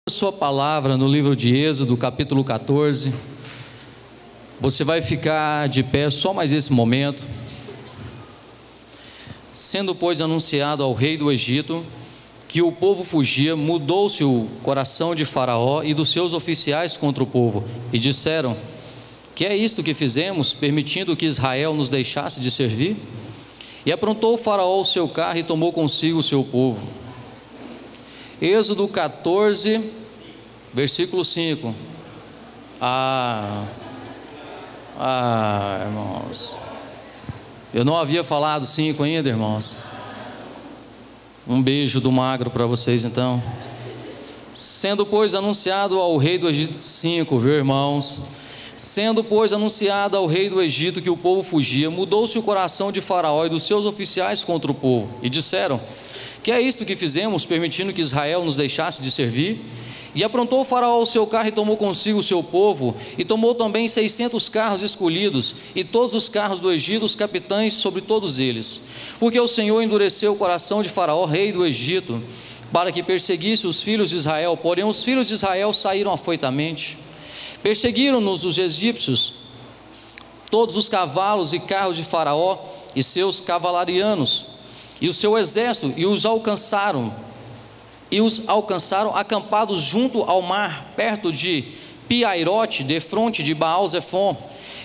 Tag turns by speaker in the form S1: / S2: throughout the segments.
S1: Sua palavra no livro de Êxodo, capítulo 14. Você vai ficar de pé só mais esse momento. Sendo, pois, anunciado ao rei do Egito que o povo fugia, mudou-se o coração de Faraó e dos seus oficiais contra o povo, e disseram: que é isto que fizemos, permitindo que Israel nos deixasse de servir? E aprontou o Faraó o seu carro e tomou consigo o seu povo. Êxodo 14, versículo 5. Irmãos, eu não havia falado 5 ainda, irmãos. Um beijo do magro para vocês então. Sendo, pois, anunciado ao rei do Egito, 5, viu, irmãos? Sendo, pois, anunciado ao rei do Egito que o povo fugia, mudou-se o coração de Faraó e dos seus oficiais contra o povo, e disseram: que é isto que fizemos, permitindo que Israel nos deixasse de servir? E aprontou o Faraó o seu carro e tomou consigo o seu povo, e tomou também 600 carros escolhidos, e todos os carros do Egito, os capitães sobre todos eles. Porque o Senhor endureceu o coração de Faraó, rei do Egito, para que perseguisse os filhos de Israel. Porém os filhos de Israel saíram afoitamente. Perseguiram-nos os egípcios, todos os cavalos e carros de Faraó e seus cavalarianos, e o seu exército, e os alcançaram acampados junto ao mar, perto de Pi-Hairote, defronte de Baal-Zefon.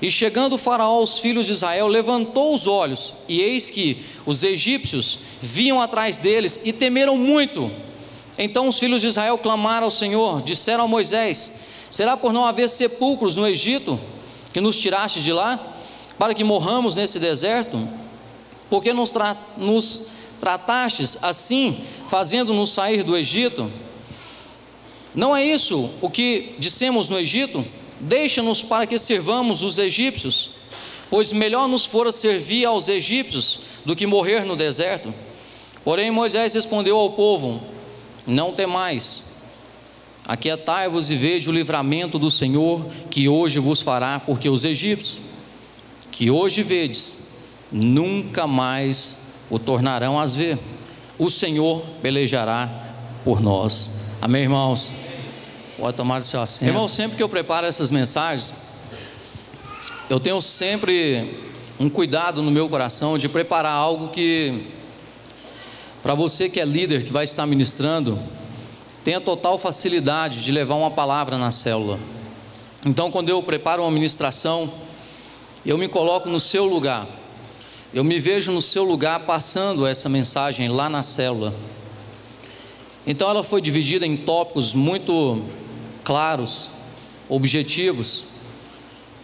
S1: E chegando o Faraó aos filhos de Israel, levantou os olhos, e eis que os egípcios vinham atrás deles, e temeram muito. Então os filhos de Israel clamaram ao Senhor, disseram a Moisés: será por não haver sepulcros no Egito, que nos tiraste de lá, para que morramos nesse deserto? Porque nos tratastes assim, fazendo-nos sair do Egito? Não é isso o que dissemos no Egito? Deixa-nos para que servamos os egípcios, pois melhor nos fora servir aos egípcios do que morrer no deserto. Porém Moisés respondeu ao povo: não temais, aquietai-vos e veja o livramento do Senhor, que hoje vos fará, porque os egípcios que hoje vedes, nunca mais o tornarão a ver. O Senhor pelejará por nós. Amém, irmãos? Pode tomar o seu assento. Irmãos, sempre que eu preparo essas mensagens, eu tenho sempre um cuidado no meu coração de preparar algo que, para você que é líder, que vai estar ministrando, tenha total facilidade de levar uma palavra na célula. Então, quando eu preparo uma ministração, eu me coloco no seu lugar. Eu me vejo no seu lugar passando essa mensagem lá na célula. Então ela foi dividida em tópicos muito claros, objetivos.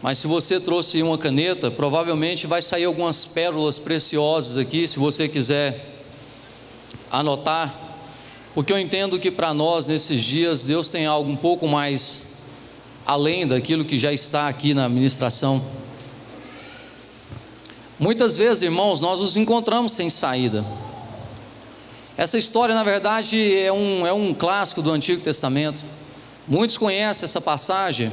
S1: Mas se você trouxe uma caneta, provavelmente vai sair algumas pérolas preciosas aqui, se você quiser anotar. Porque eu entendo que para nós nesses dias Deus tem algo um pouco mais além daquilo que já está aqui na ministração. Muitas vezes, irmãos, nós nos encontramos sem saída. Essa história, na verdade, é um clássico do Antigo Testamento. Muitos conhecem essa passagem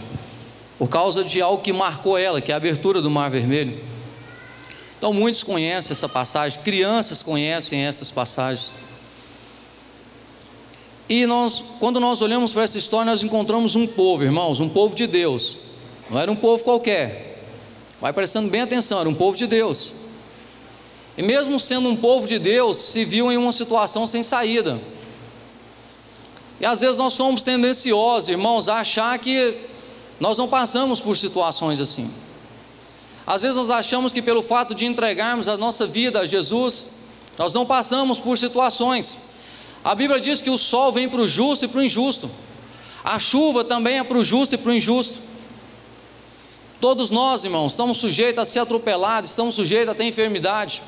S1: por causa de algo que marcou ela, que é a abertura do Mar Vermelho. Então muitos conhecem essa passagem, crianças conhecem essas passagens. E quando nós olhamos para essa história, nós encontramos um povo, irmãos, um povo de Deus. Não era um povo qualquer. Vai prestando bem atenção, era um povo de Deus. E mesmo sendo um povo de Deus, se viu em uma situação sem saída. E às vezes nós somos tendenciosos, irmãos, a achar que nós não passamos por situações assim. Às vezes nós achamos que pelo fato de entregarmos a nossa vida a Jesus, nós não passamos por situações. A Bíblia diz que o sol vem para o justo e para o injusto. A chuva também é para o justo e para o injusto. Todos nós, irmãos, estamos sujeitos a ser atropelados, estamos sujeitos a ter enfermidade.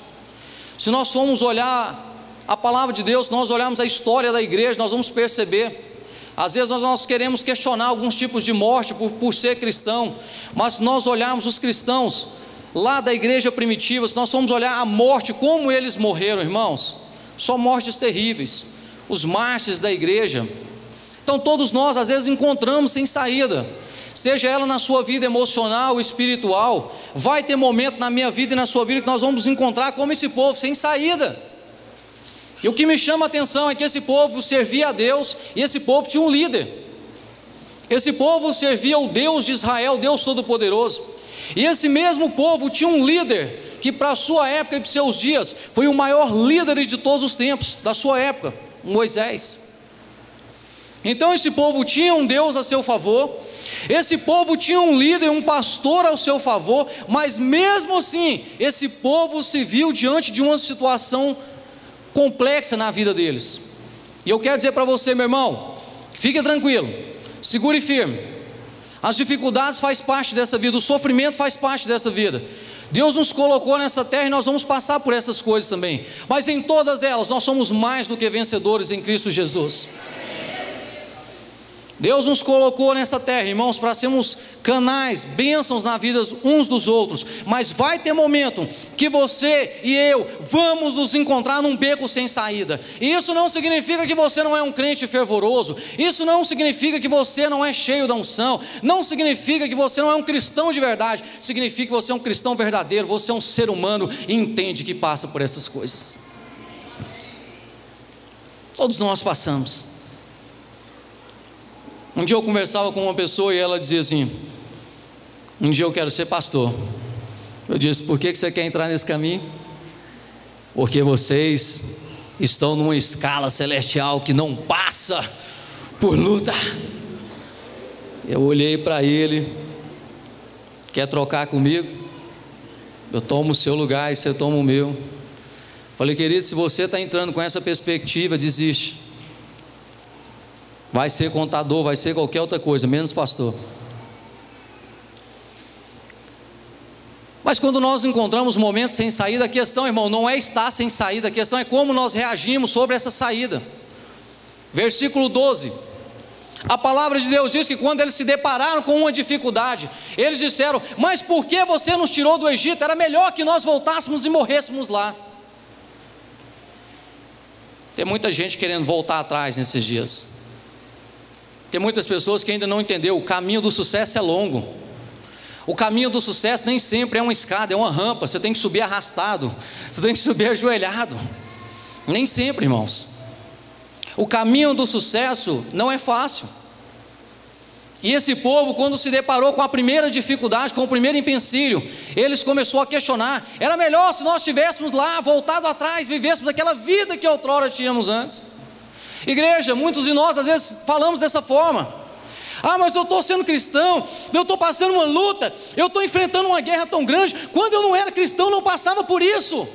S1: Se nós formos olhar a palavra de Deus, nós olharmos a história da igreja, nós vamos perceber. Às vezes nós queremos questionar alguns tipos de morte por ser cristão, mas se nós olharmos os cristãos lá da igreja primitiva, se nós formos olhar a morte, como eles morreram, irmãos, só mortes terríveis, os mártires da igreja. Então todos nós às vezes encontramos sem saída, seja ela na sua vida emocional, espiritual. Vai ter momento na minha vida e na sua vida que nós vamos nos encontrar como esse povo, sem saída. E o que me chama a atenção é que esse povo servia a Deus, e esse povo tinha um líder. Esse povo servia ao Deus de Israel, Deus Todo-Poderoso. E esse mesmo povo tinha um líder que para a sua época e para os seus dias foi o maior líder de todos os tempos da sua época, Moisés. Então esse povo tinha um Deus a seu favor, esse povo tinha um líder, um pastor ao seu favor, mas mesmo assim, esse povo se viu diante de uma situação complexa na vida deles. E eu quero dizer para você, meu irmão, fique tranquilo, segure firme. As dificuldades fazem parte dessa vida, o sofrimento faz parte dessa vida. Deus nos colocou nessa terra e nós vamos passar por essas coisas também, mas em todas elas nós somos mais do que vencedores em Cristo Jesus. Deus nos colocou nessa terra, irmãos, para sermos canais, bênçãos na vida uns dos outros, mas vai ter momento que você e eu vamos nos encontrar num beco sem saída, e isso não significa que você não é um crente fervoroso, isso não significa que você não é cheio da unção, não significa que você não é um cristão de verdade, significa que você é um cristão verdadeiro, você é um ser humano e entende que passa por essas coisas. Todos nós passamos. Um dia eu conversava com uma pessoa e ela dizia assim: um dia eu quero ser pastor. Eu disse: por que você quer entrar nesse caminho? Porque vocês estão numa escala celestial que não passa por luta. Eu olhei para ele: quer trocar comigo? Eu tomo o seu lugar e você toma o meu. Falei: querido, se você está entrando com essa perspectiva, desiste. Vai ser contador, vai ser qualquer outra coisa, menos pastor. Mas quando nós encontramos momentos sem saída, a questão, irmão, não é estar sem saída, a questão é como nós reagimos sobre essa saída. Versículo 12, a palavra de Deus diz que quando eles se depararam com uma dificuldade, eles disseram: mas por que você nos tirou do Egito? Era melhor que nós voltássemos e morrêssemos lá. Tem muita gente querendo voltar atrás nesses dias. Tem muitas pessoas que ainda não entenderam, o caminho do sucesso é longo. O caminho do sucesso nem sempre é uma escada, é uma rampa, você tem que subir arrastado, você tem que subir ajoelhado. Nem sempre, irmãos. O caminho do sucesso não é fácil. E esse povo, quando se deparou com a primeira dificuldade, com o primeiro empecilho, eles começaram a questionar: era melhor se nós estivéssemos lá, voltado atrás, vivêssemos aquela vida que outrora tínhamos antes. Igreja, muitos de nós às vezes falamos dessa forma: ah, mas eu estou sendo cristão, eu estou passando uma luta, eu estou enfrentando uma guerra tão grande. Quando eu não era cristão, não passava por isso.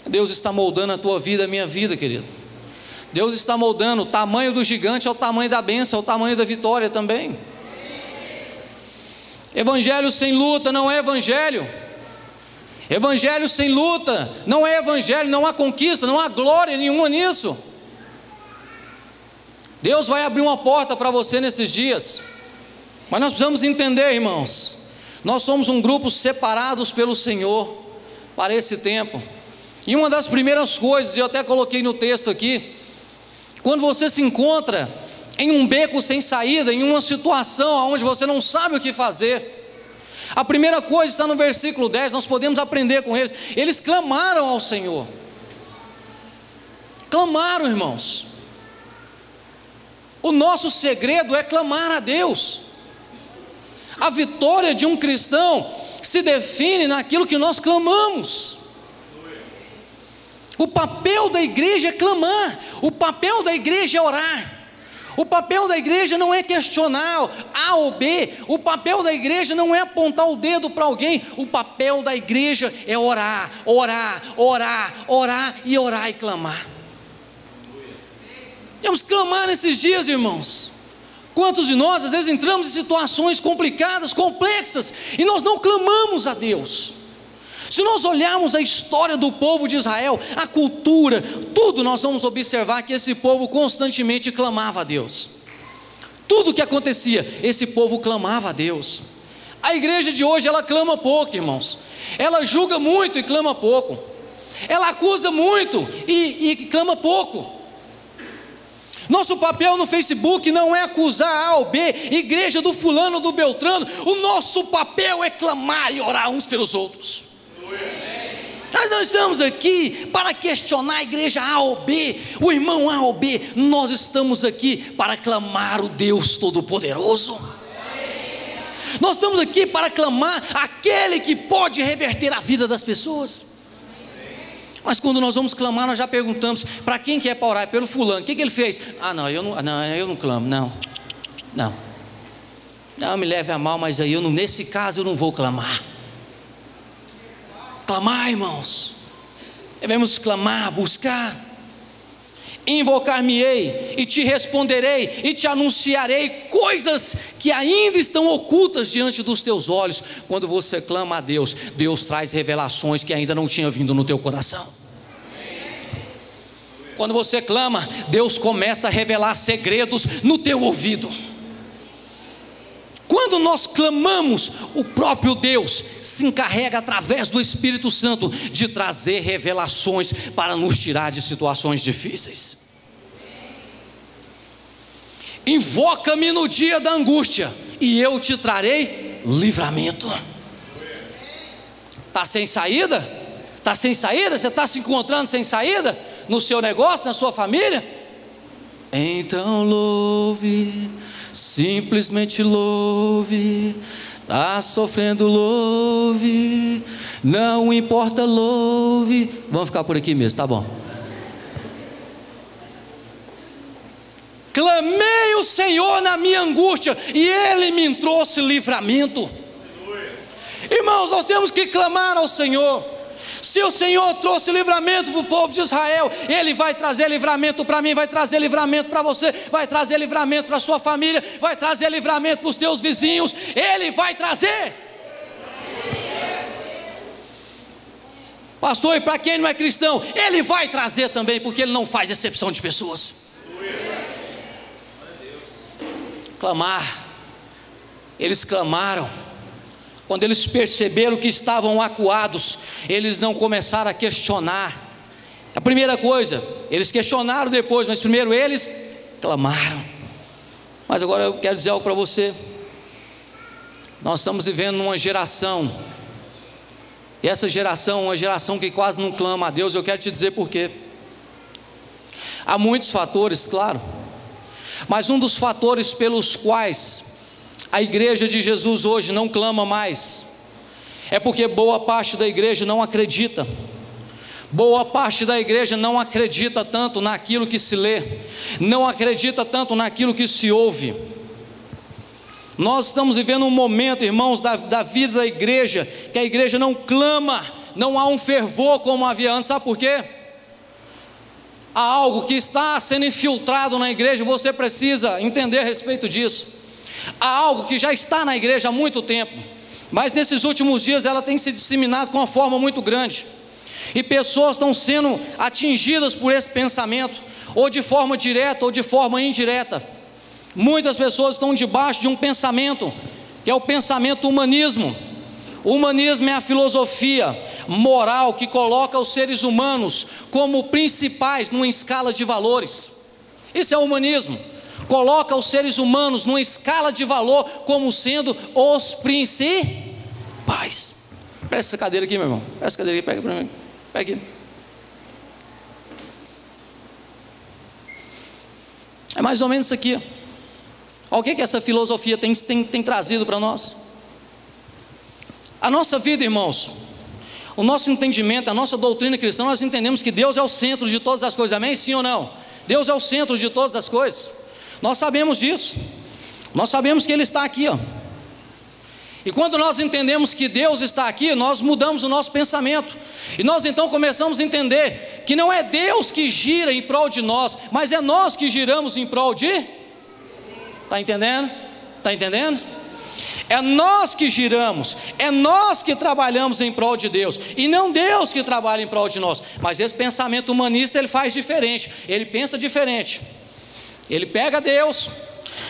S1: Deus está moldando a tua vida, a minha vida, querido. Deus está moldando. O tamanho do gigante é o tamanho da bênção, é o tamanho da vitória também. Evangelho sem luta não é evangelho. Evangelho sem luta não é evangelho, não há conquista, não há glória nenhuma nisso. Deus vai abrir uma porta para você nesses dias, mas nós precisamos entender, irmãos, nós somos um grupo separados pelo Senhor para esse tempo. E uma das primeiras coisas, eu até coloquei no texto aqui, quando você se encontra em um beco sem saída, em uma situação onde você não sabe o que fazer, a primeira coisa está no versículo 10, nós podemos aprender com eles. Eles clamaram ao Senhor. Clamaram, irmãos. O nosso segredo é clamar a Deus. A vitória de um cristão se define naquilo que nós clamamos. O papel da igreja é clamar. O papel da igreja é orar. O papel da igreja não é questionar A ou B. O papel da igreja não é apontar o dedo para alguém. O papel da igreja é orar, orar, orar, orar e orar e clamar. Temos que clamar nesses dias, irmãos. Quantos de nós às vezes entramos em situações complicadas, complexas, e nós não clamamos a Deus? Se nós olharmos a história do povo de Israel, a cultura, tudo, nós vamos observar que esse povo constantemente clamava a Deus. Tudo que acontecia, esse povo clamava a Deus. A igreja de hoje, ela clama pouco, irmãos. Ela julga muito e clama pouco. Ela acusa muito e clama pouco. Nosso papel no Facebook não é acusar A ou B, igreja do fulano, do beltrano. O nosso papel é clamar e orar uns pelos outros. Nós não estamos aqui para questionar a igreja A ou B, o irmão A ou B. Nós estamos aqui para clamar o Deus Todo-Poderoso. Nós estamos aqui para clamar aquele que pode reverter a vida das pessoas. Mas quando nós vamos clamar, nós já perguntamos: para quem que é para orar? Pelo fulano, o que ele fez? Eu não clamo, não, me leve a mal, mas aí nesse caso eu não vou clamar. Clamar, irmãos, devemos clamar, buscar. Invocar-me-ei e te responderei e te anunciarei coisas que ainda estão ocultas diante dos teus olhos. Quando você clama a Deus, Deus traz revelações que ainda não tinham vindo no teu coração. Quando você clama, Deus começa a revelar segredos no teu ouvido. Quando nós clamamos, o próprio Deus se encarrega através do Espírito Santo de trazer revelações para nos tirar de situações difíceis. Invoca-me no dia da angústia e eu te trarei livramento. Está sem saída? Está sem saída? Você está se encontrando sem saída? No seu negócio, na sua família? Então louve, simplesmente louve. Está sofrendo, louve. Não importa, louve. Vamos ficar por aqui mesmo, tá bom. Clamei o Senhor na minha angústia e Ele me trouxe livramento. Irmãos, nós temos que clamar ao Senhor. Se o Senhor trouxe livramento para o povo de Israel, Ele vai trazer livramento para mim, vai trazer livramento para você, vai trazer livramento para a sua família, vai trazer livramento para os teus vizinhos. Ele vai trazer. Pastor, e para quem não é cristão, Ele vai trazer também, porque Ele não faz exceção de pessoas. Clamar. Eles clamaram. Quando eles perceberam que estavam acuados, eles não começaram a questionar. A primeira coisa, eles questionaram depois, mas primeiro eles clamaram. Mas agora eu quero dizer algo para você. Nós estamos vivendo numa geração, e essa geração é uma geração que quase não clama a Deus. Eu quero te dizer por quê. Há muitos fatores, claro, mas um dos fatores pelos quais a igreja de Jesus hoje não clama mais é porque boa parte da igreja não acredita. Boa parte da igreja não acredita tanto naquilo que se lê, não acredita tanto naquilo que se ouve. Nós estamos vivendo um momento, irmãos, da vida da igreja, que a igreja não clama, não há um fervor como havia antes. Sabe por quê? Há algo que está sendo infiltrado na igreja, você precisa entender a respeito disso. Há algo que já está na igreja há muito tempo, mas nesses últimos dias ela tem se disseminado com uma forma muito grande, e pessoas estão sendo atingidas por esse pensamento, ou de forma direta ou de forma indireta. Muitas pessoas estão debaixo de um pensamento, que é o pensamento humanismo. O humanismo é a filosofia moral que coloca os seres humanos como principais numa escala de valores. Isso é o humanismo. Coloca os seres humanos numa escala de valor como sendo os principais. Presta essa cadeira aqui, meu irmão. Presta essa cadeira aqui, pega para mim. Pega aqui. É mais ou menos isso aqui. Olha o que essa filosofia tem trazido para nós. A nossa vida, irmãos, o nosso entendimento, a nossa doutrina cristã, nós entendemos que Deus é o centro de todas as coisas. Amém? Sim ou não? Deus é o centro de todas as coisas. Nós sabemos disso. Nós sabemos que Ele está aqui, ó. E quando nós entendemos que Deus está aqui, nós mudamos o nosso pensamento. E nós então começamos a entender que não é Deus que gira em prol de nós, mas é nós que giramos em prol de... Está entendendo? Está entendendo? É nós que giramos, é nós que trabalhamos em prol de Deus, e não Deus que trabalha em prol de nós. Mas esse pensamento humanista, ele faz diferente, ele pensa diferente. Ele pega Deus,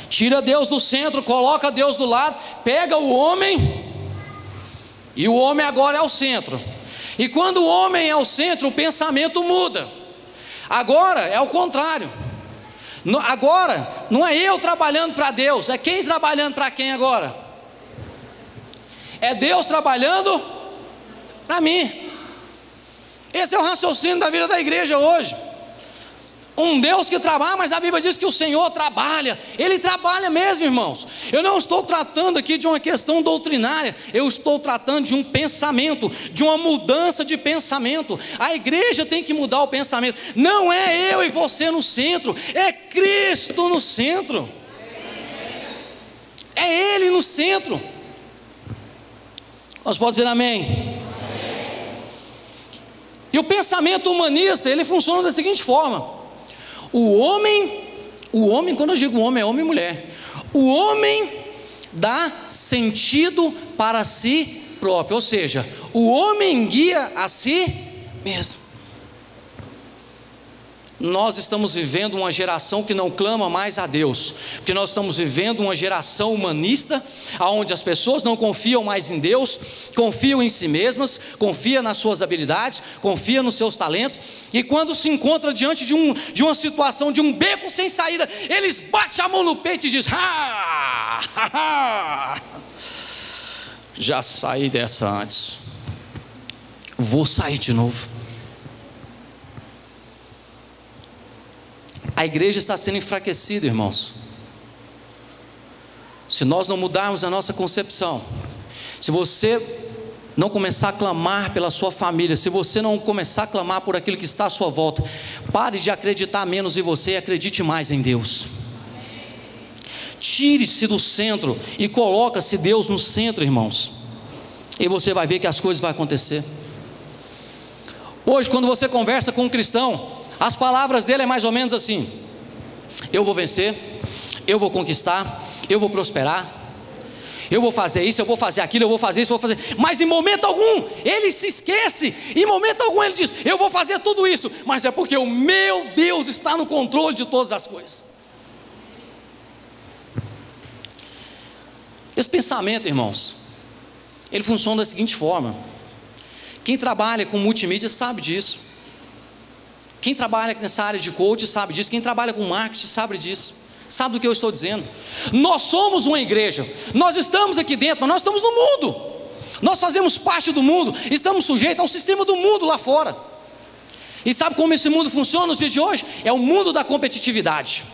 S1: tira Deus do centro, coloca Deus do lado, pega o homem, e o homem agora é o centro. E quando o homem é o centro, o pensamento muda. Agora é o contrário. Agora não é eu trabalhando para Deus, é quem trabalhando para quem agora? É Deus trabalhando para mim. Esse é o raciocínio da vida da igreja hoje. Um Deus que trabalha, mas a Bíblia diz que o Senhor trabalha. Ele trabalha mesmo, irmãos. Eu não estou tratando aqui de uma questão doutrinária, eu estou tratando de um pensamento, de uma mudança de pensamento. A igreja tem que mudar o pensamento. Não é eu e você no centro, é Cristo no centro. É Ele no centro. Nós podemos dizer amém? E o pensamento humanista, ele funciona da seguinte forma: o homem, quando eu digo homem, é homem e mulher. O homem dá sentido para si próprio, ou seja, o homem guia a si mesmo. Nós estamos vivendo uma geração que não clama mais a Deus, porque nós estamos vivendo uma geração humanista, onde as pessoas não confiam mais em Deus, confiam em si mesmas, confiam nas suas habilidades, confiam nos seus talentos, e quando se encontra diante de uma situação, de um beco sem saída, eles batem a mão no peito e dizem: já saí dessa antes, vou sair de novo. A igreja está sendo enfraquecida, irmãos. Se nós não mudarmos a nossa concepção, se você não começar a clamar pela sua família, se você não começar a clamar por aquilo que está à sua volta, pare de acreditar menos em você e acredite mais em Deus. Tire-se do centro e coloque-se Deus no centro, irmãos, e você vai ver que as coisas vão acontecer. Hoje, quando você conversa com um cristão, as palavras dele é mais ou menos assim: eu vou vencer, eu vou conquistar, eu vou prosperar, eu vou fazer isso, eu vou fazer aquilo, eu vou fazer isso, eu vou fazer. Mas em momento algum ele se esquece, em momento algum ele diz: eu vou fazer tudo isso, mas é porque o meu Deus está no controle de todas as coisas. Esse pensamento, irmãos, ele funciona da seguinte forma: quem trabalha com multimídia sabe disso. Quem trabalha nessa área de coach sabe disso. Quem trabalha com marketing sabe disso. Sabe do que eu estou dizendo? Nós somos uma igreja. Nós estamos aqui dentro, mas nós estamos no mundo. Nós fazemos parte do mundo. Estamos sujeitos ao sistema do mundo lá fora. E sabe como esse mundo funciona nos dias de hoje? É o mundo da competitividade.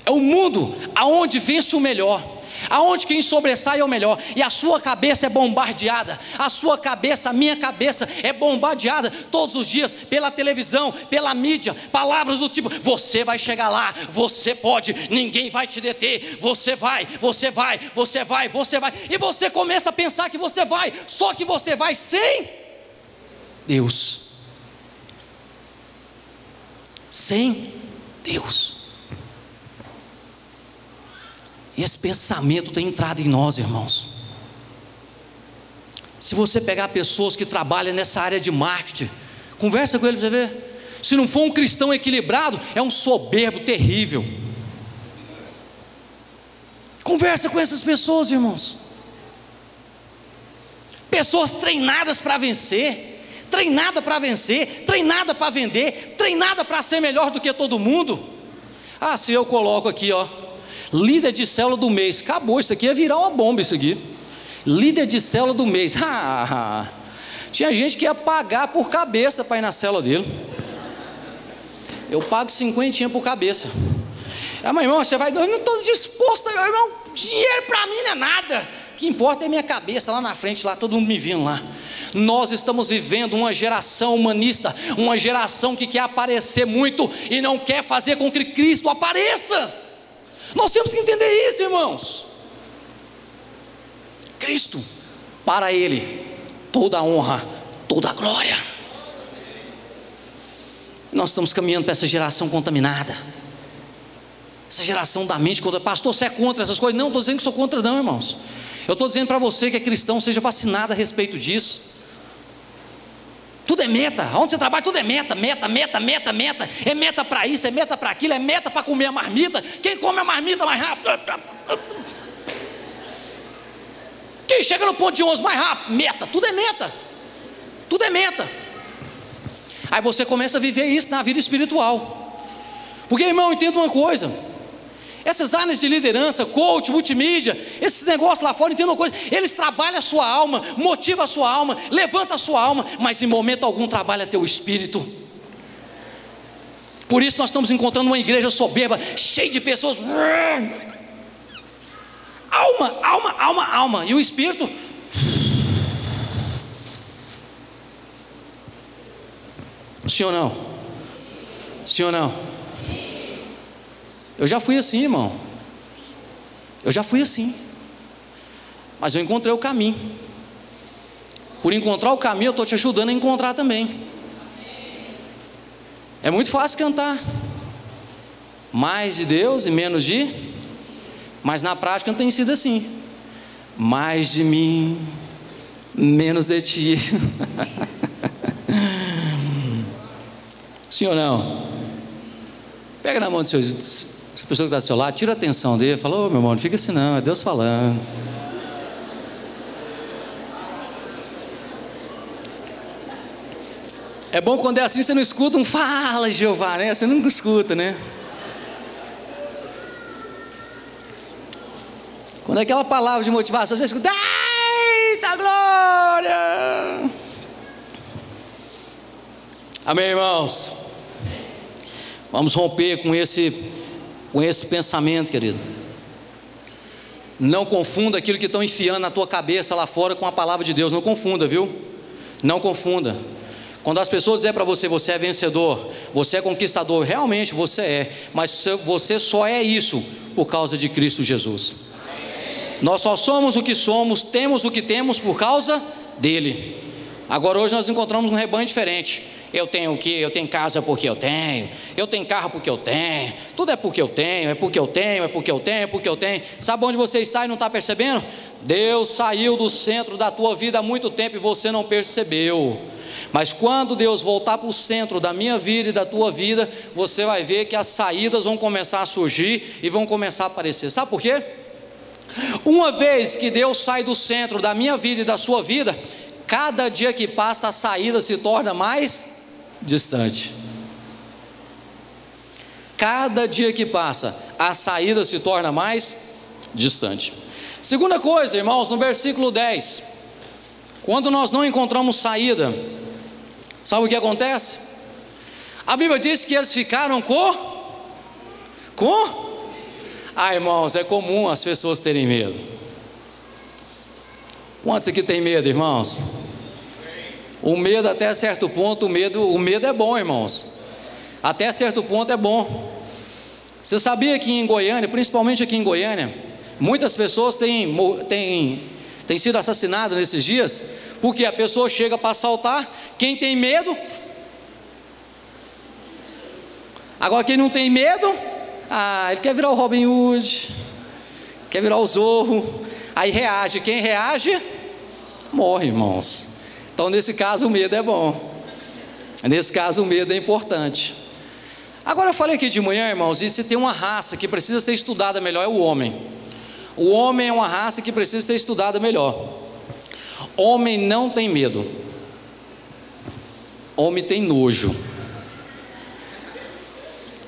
S1: É o mundo aonde vence o melhor, aonde quem sobressai é o melhor, e a sua cabeça é bombardeada, a sua cabeça, a minha cabeça é bombardeada todos os dias pela televisão, pela mídia, palavras do tipo: você vai chegar lá, você pode, ninguém vai te deter, você vai, você vai, você vai, você vai, e você começa a pensar que você vai, só que você vai sem Deus, sem Deus. E esse pensamento tem entrado em nós, irmãos. Se você pegar pessoas que trabalham nessa área de marketing, conversa com eles para você ver. Se não for um cristão equilibrado, é um soberbo terrível. Conversa com essas pessoas, irmãos. Pessoas treinadas para vencer, treinada para vencer, treinada para vender, treinada para ser melhor do que todo mundo. Ah, se eu coloco aqui, ó, líder de célula do mês, acabou, isso aqui ia virar uma bomba isso aqui. Líder de célula do mês, tinha gente que ia pagar por cabeça para ir na célula dele. Eu pago 50 por cabeça. Mas irmão, você vai, eu não estou disposto, irmão, dinheiro para mim não é nada, o que importa é minha cabeça lá na frente, lá todo mundo me vindo lá. Nós estamos vivendo uma geração humanista, uma geração que quer aparecer muito e não quer fazer com que Cristo apareça. Nós temos que entender isso, irmãos. Cristo, para Ele toda a honra, toda a glória. Nós estamos caminhando para essa geração contaminada, essa geração da mente contra. Pastor, você é contra essas coisas? Não, estou dizendo que sou contra não, irmãos. Eu estou dizendo para você que é cristão, seja vacinado a respeito disso. Tudo é meta, onde você trabalha tudo é meta, meta, meta, meta, meta. É meta para isso, é meta para aquilo, é meta para comer a marmita. Quem come a marmita mais rápido? Quem chega no ponto de 11 mais rápido? Meta, tudo é meta. Tudo é meta. Aí você começa a viver isso na vida espiritual. Porque, irmão, entenda uma coisa: Essas áreas de liderança, coach, multimídia, esses negócios lá fora, entenda uma coisa, eles trabalham a sua alma, motivam a sua alma, levantam a sua alma, mas em momento algum trabalha teu espírito. Por isso nós estamos encontrando uma igreja soberba, cheia de pessoas, alma, alma, alma, alma, e o espírito, sim ou não? Sim ou não? Eu já fui assim, irmão. Eu já fui assim. Mas eu encontrei o caminho. Por encontrar o caminho, eu estou te ajudando a encontrar também. É muito fácil cantar. Mais de Deus e menos de... Mas na prática não tem sido assim. Mais de mim, menos de ti. Sim ou não? Pega na mão do seu... Essa pessoa que está do seu lado, tira a atenção dele, fala: ô meu irmão, não fica assim não, é Deus falando. É bom quando é assim, você não escuta um fala Jeová, né? Você nunca escuta, né? Quando é aquela palavra de motivação, você escuta: eita glória! Amém, irmãos? Vamos romper com esse pensamento, querido. Não confunda aquilo que estão enfiando na tua cabeça lá fora com a palavra de Deus. Não confunda, viu? Não confunda. Quando as pessoas dizem para você: você é vencedor, você é conquistador, realmente você é, mas você só é isso por causa de Cristo Jesus. Nós só somos o que somos, temos o que temos por causa dele. Agora hoje nós encontramos um rebanho diferente. Eu tenho o que? Eu tenho casa porque eu tenho carro porque eu tenho, tudo é porque eu tenho, é porque eu tenho, é porque eu tenho, é porque eu tenho. Sabe onde você está e não está percebendo? Deus saiu do centro da tua vida há muito tempo e você não percebeu. Mas quando Deus voltar para o centro da minha vida e da tua vida, você vai ver que as saídas vão começar a surgir e vão começar a aparecer. Sabe por quê? Uma vez que Deus sai do centro da minha vida e da sua vida, cada dia que passa a saída se torna mais distante. Cada dia que passa a saída se torna mais distante. Segunda coisa, irmãos, no versículo 10, quando nós não encontramos saída, sabe o que acontece? A Bíblia diz que eles ficaram irmãos, é comum as pessoas terem medo. Quantos aqui tem medo, irmãos? O medo, até certo ponto, o medo é bom, irmãos. Até certo ponto é bom. Você sabia que em Goiânia, principalmente aqui em Goiânia, muitas pessoas têm sido assassinadas nesses dias, porque a pessoa chega para assaltar, quem tem medo, agora quem não tem medo, ele quer virar o Robin Hood, quer virar o Zorro, aí reage, quem reage, morre, irmãos. Então nesse caso o medo é bom, nesse caso o medo é importante. Agora eu falei aqui de manhã, irmãos, e se tem uma raça que precisa ser estudada melhor, é o homem. O homem é uma raça que precisa ser estudada melhor. Homem não tem medo, homem tem nojo.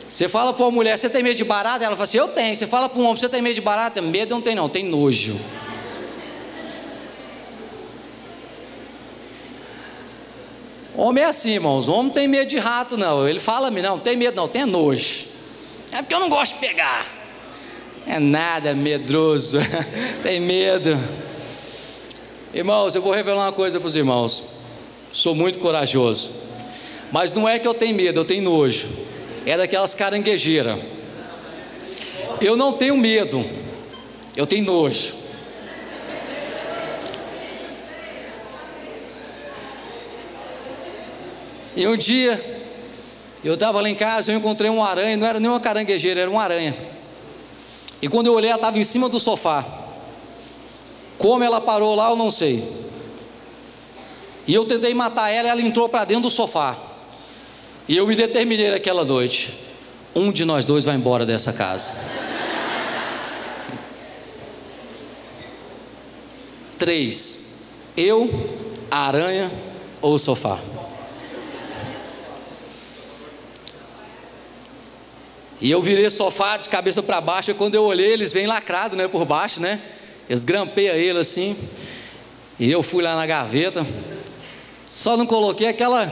S1: Você fala para uma mulher: você tem medo de barata? Ela fala assim: eu tenho. Você fala para um homem: você tem medo de barata? Medo não tem não, tem nojo. Homem é assim, irmãos. Homem não tem medo de rato não. Ele fala: não tem medo não, tem nojo. É porque eu não gosto de pegar. É nada, medroso. Tem medo. Irmãos, eu vou revelar uma coisa para os irmãos. Sou muito corajoso, mas não é que eu tenho medo, eu tenho nojo. É daquelas caranguejeiras. Eu não tenho medo, eu tenho nojo. E um dia eu estava lá em casa, eu encontrei uma aranha. Não era nem uma caranguejeira, era uma aranha. E quando eu olhei, ela estava em cima do sofá. Como ela parou lá, eu não sei. E eu tentei matar ela, e ela entrou para dentro do sofá. E eu me determinei naquela noite: um de nós dois vai embora dessa casa. 3, eu, a aranha ou o sofá. E eu virei sofá de cabeça para baixo, e quando eu olhei, eles vêm lacrados, né, por baixo, né? Eles grampeiam ele assim. E eu fui lá na gaveta, só não coloquei aquela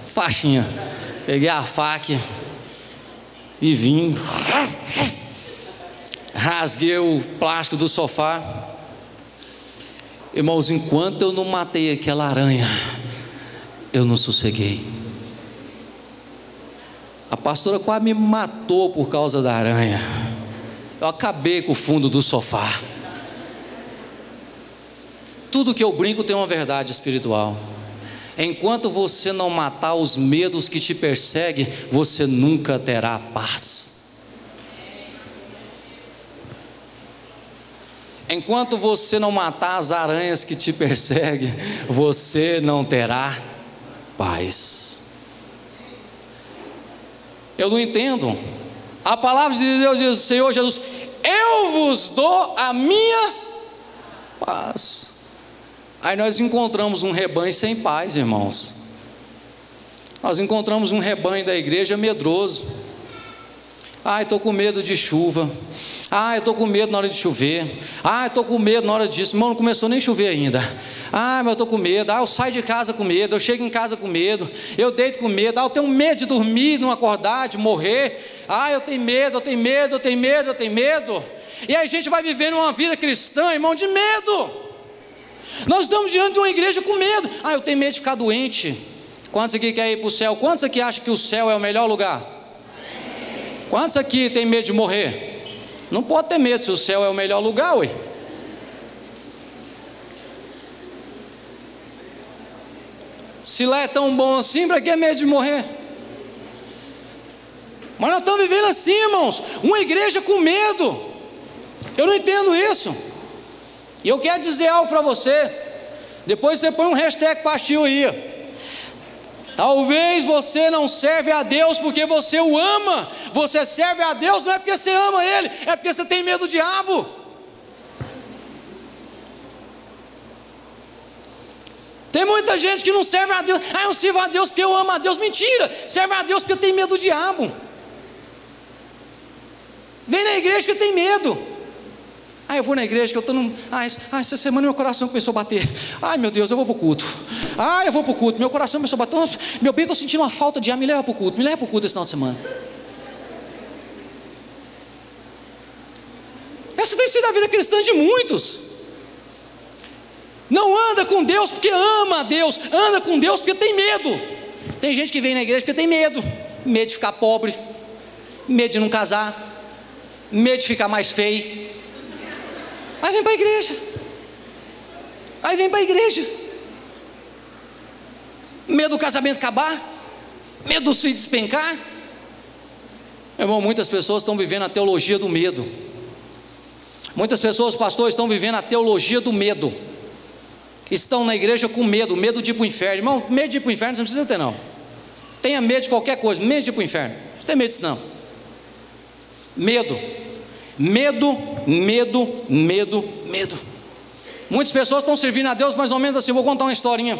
S1: faixinha. Peguei a faca e vim, rasguei o plástico do sofá. Irmãos, enquanto eu não matei aquela aranha, eu não sosseguei. A pastora quase me matou por causa da aranha. Eu acabei com o fundo do sofá. Tudo que eu brinco tem uma verdade espiritual. Enquanto você não matar os medos que te perseguem, você nunca terá paz. Enquanto você não matar as aranhas que te perseguem, você não terá paz. Eu não entendo. A palavra de Deus diz: Senhor Jesus, eu vos dou a minha paz. Aí nós encontramos um rebanho sem paz, irmãos. Nós encontramos um rebanho da igreja medroso. Ah, eu estou com medo de chuva. Ah, eu estou com medo na hora de chover. Ah, eu estou com medo na hora disso. Irmão, não começou nem a chover ainda. Ah, mas eu estou com medo. Ah, eu saio de casa com medo. Eu chego em casa com medo. Eu deito com medo. Ah, eu tenho medo de dormir, não acordar, de morrer. Ah, eu tenho medo, eu tenho medo, eu tenho medo, eu tenho medo. E aí a gente vai vivendo uma vida cristã, irmão, de medo. Nós estamos diante de uma igreja com medo. Ah, eu tenho medo de ficar doente. Quantos aqui querem ir para o céu? Quantos aqui acham que o céu é o melhor lugar? Quantos aqui tem medo de morrer? Não pode ter medo se o céu é o melhor lugar, ué. Se lá é tão bom assim, para que é medo de morrer? Mas nós estamos vivendo assim, irmãos, uma igreja com medo. Eu não entendo isso. E eu quero dizer algo para você. Depois você põe um hashtag pastil aí. Talvez você não serve a Deus porque você o ama. Você serve a Deus não é porque você ama Ele, é porque você tem medo do diabo. Tem muita gente que não serve a Deus. Ah, eu sirvo a Deus porque eu amo a Deus. Mentira, serve a Deus porque tem medo do diabo. Vem na igreja porque tem medo. Ah, eu vou na igreja que eu estou num... essa semana meu coração começou a bater. Ai, meu Deus, eu vou para o culto. Ah, eu vou para o culto. Meu coração começou a bater. Nossa, meu bem, estou sentindo uma falta de ar. Me leva para o culto. Me leva para o culto esse final de semana. Essa tem sido a vida cristã de muitos. Não anda com Deus porque ama a Deus. Anda com Deus porque tem medo. Tem gente que vem na igreja porque tem medo. Medo de ficar pobre. Medo de não casar. Medo de ficar mais feio. Aí vem para a igreja. Aí vem para a igreja. Medo do casamento acabar. Medo dos filhos despencar. Meu irmão, muitas pessoas estão vivendo a teologia do medo. Muitas pessoas, pastores, estão vivendo a teologia do medo. Estão na igreja com medo. Medo de ir para o inferno. Irmão, medo de ir para o inferno você não precisa ter não. Tenha medo de qualquer coisa. Medo de ir para o inferno. Não tem medo disso não. Medo. Medo, medo, medo, medo. Muitas pessoas estão servindo a Deus mais ou menos assim. Vou contar uma historinha.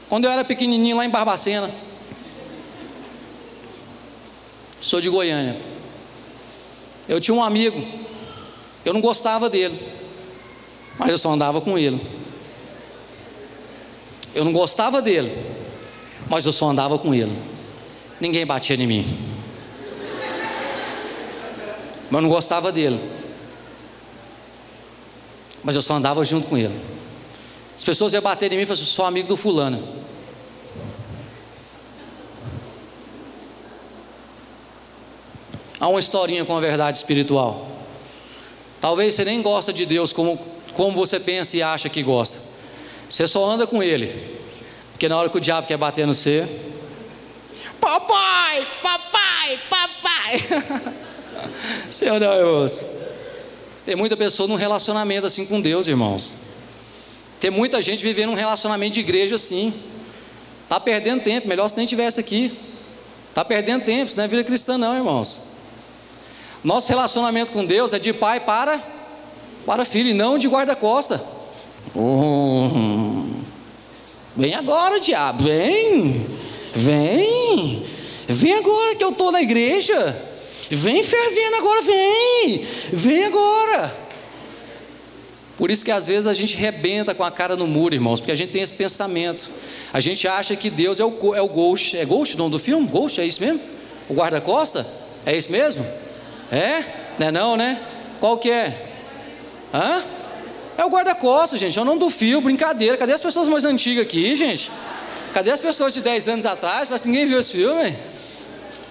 S1: Quando eu era pequenininho lá em Barbacena, sou de Goiânia, eu tinha um amigo. Eu não gostava dele, mas eu só andava com ele. Eu não gostava dele, mas eu só andava com ele. Ninguém batia em mim, mas eu não gostava dele, mas eu só andava junto com ele. As pessoas iam bater em mim e falavam: sou amigo do fulano. Há uma historinha com a verdade espiritual. Talvez você nem gosta de Deus como você pensa e acha que gosta. Você só anda com Ele, porque na hora que o diabo quer bater no você: papai, papai, papai. Senhor, não, irmãos. Tem muita pessoa num relacionamento assim com Deus, irmãos. Tem muita gente vivendo um relacionamento de igreja assim. Está perdendo tempo, melhor se nem estivesse aqui. Está perdendo tempo, isso não é vida cristã não, irmãos. Nosso relacionamento com Deus é de pai para filho, e não de guarda-costa. Vem agora, diabo, vem agora que eu estou na igreja. Vem fervendo agora, vem agora. Por isso que às vezes a gente rebenta com a cara no muro, irmãos, porque a gente tem esse pensamento. A gente acha que Deus é o Ghost. É Ghost o nome do filme? Ghost, é isso mesmo? O guarda-costa? É isso mesmo? É? Não é não, né? Qual que é? Hã? É o guarda-costa, gente, é o nome do filme, brincadeira. Cadê as pessoas mais antigas aqui, gente? Cadê as pessoas de 10 anos atrás? Parece que ninguém viu esse filme.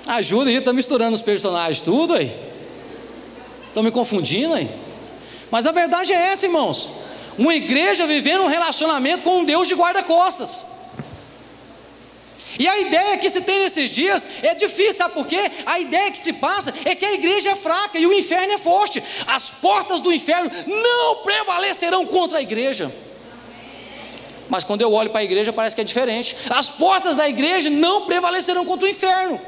S1: Ajuda aí, tá misturando os personagens tudo aí. Estão me confundindo aí. Mas a verdade é essa, irmãos. Uma igreja vivendo um relacionamento com um Deus de guarda-costas. E a ideia que se tem nesses dias é difícil, sabe por quê? A ideia que se passa é que a igreja é fraca e o inferno é forte. As portas do inferno não prevalecerão contra a igreja. Mas quando eu olho para a igreja parece que é diferente. As portas da igreja não prevalecerão contra o inferno.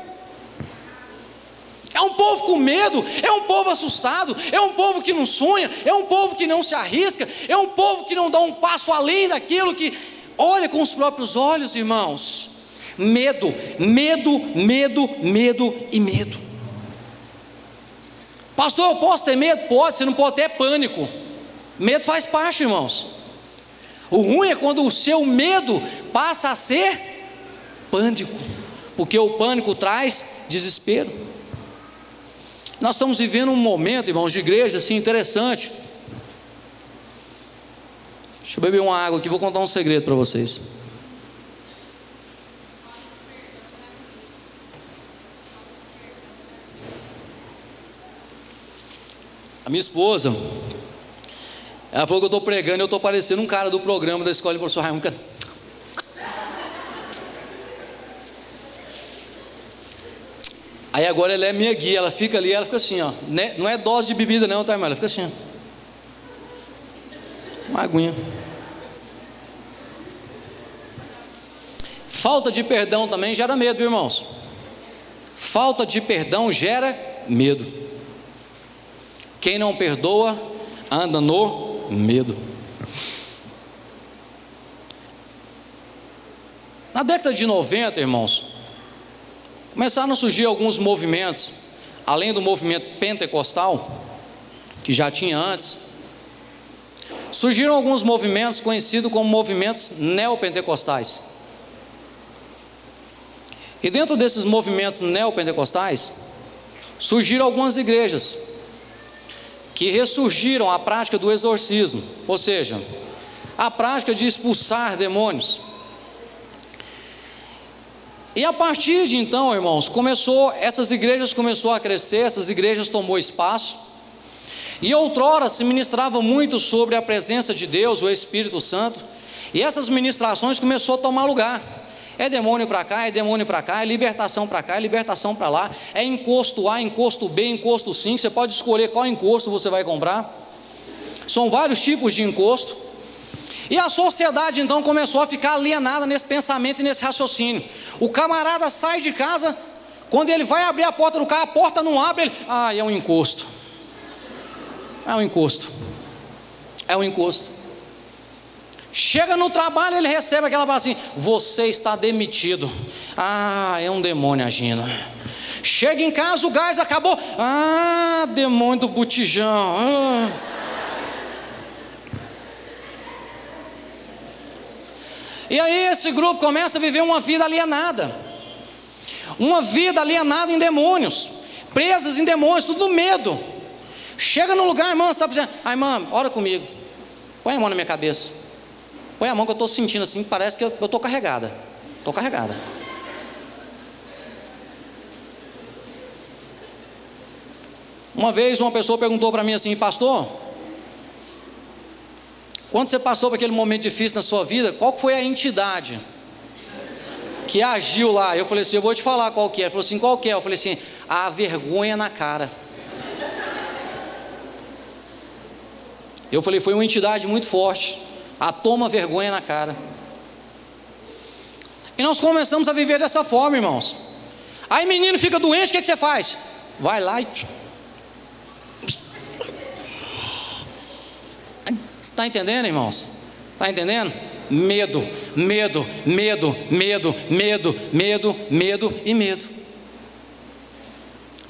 S1: É um povo com medo, é um povo assustado, é um povo que não sonha, é um povo que não se arrisca, é um povo que não dá um passo além daquilo que olha com os próprios olhos, irmãos. Medo, medo, medo, medo e medo. Pastor, eu posso ter medo? Pode, você não pode ter pânico. Medo faz parte, irmãos. O ruim é quando o seu medo passa a ser pânico, porque o pânico traz desespero. Nós estamos vivendo um momento, irmãos, de igreja assim interessante. Deixa eu beber uma água aqui, vou contar um segredo para vocês. A minha esposa, ela falou que eu estou pregando e eu estou parecendo um cara do programa da escola do professor Raimundo. Aí agora ela é minha guia, ela fica ali, ela fica assim, ó. Não é dose de bebida não, tá, irmã? Ela fica assim, ó. Uma aguinha. Falta de perdão também gera medo, viu, irmãos? Falta de perdão gera medo. Quem não perdoa anda no medo. Na década de 90, irmãos, começaram a surgir alguns movimentos, além do movimento pentecostal, que já tinha antes. Surgiram alguns movimentos conhecidos como movimentos neopentecostais. E dentro desses movimentos neopentecostais, surgiram algumas igrejas que ressurgiram a prática do exorcismo, ou seja, a prática de expulsar demônios. E a partir de então, irmãos, essas igrejas começaram a crescer, essas igrejas tomou espaço. E outrora se ministrava muito sobre a presença de Deus, o Espírito Santo, e essas ministrações começaram a tomar lugar. É demônio para cá, é demônio para cá, é libertação para cá, é libertação para lá, é encosto A, encosto B, encosto sim, você pode escolher qual encosto você vai comprar. São vários tipos de encosto. E a sociedade então começou a ficar alienada nesse pensamento e nesse raciocínio. O camarada sai de casa, quando ele vai abrir a porta do carro, a porta não abre, ele, é um encosto. É um encosto. É um encosto. Chega no trabalho, ele recebe aquela palavra assim: você está demitido. É um demônio agindo. Chega em casa, o gás acabou. Demônio do botijão. E aí esse grupo começa a viver uma vida alienada. Uma vida alienada em demônios, presas em demônios, tudo no medo. Chega no lugar, irmão, você está dizendo: irmã, ora comigo. Põe a mão na minha cabeça. Põe a mão que eu estou sentindo assim, parece que eu estou carregada. Estou carregada. Uma vez uma pessoa perguntou para mim assim: pastor, quando você passou por aquele momento difícil na sua vida, qual foi a entidade que agiu lá? Eu falei assim: eu vou te falar qual que é. Ele falou assim: qual que é? Eu falei assim: a vergonha na cara. Eu falei: foi uma entidade muito forte. Toma vergonha na cara. E nós começamos a viver dessa forma, irmãos. Aí menino fica doente, o que você faz? Vai lá e... Está entendendo, irmãos? Está entendendo? Medo, medo, medo, medo, medo, medo, medo e medo.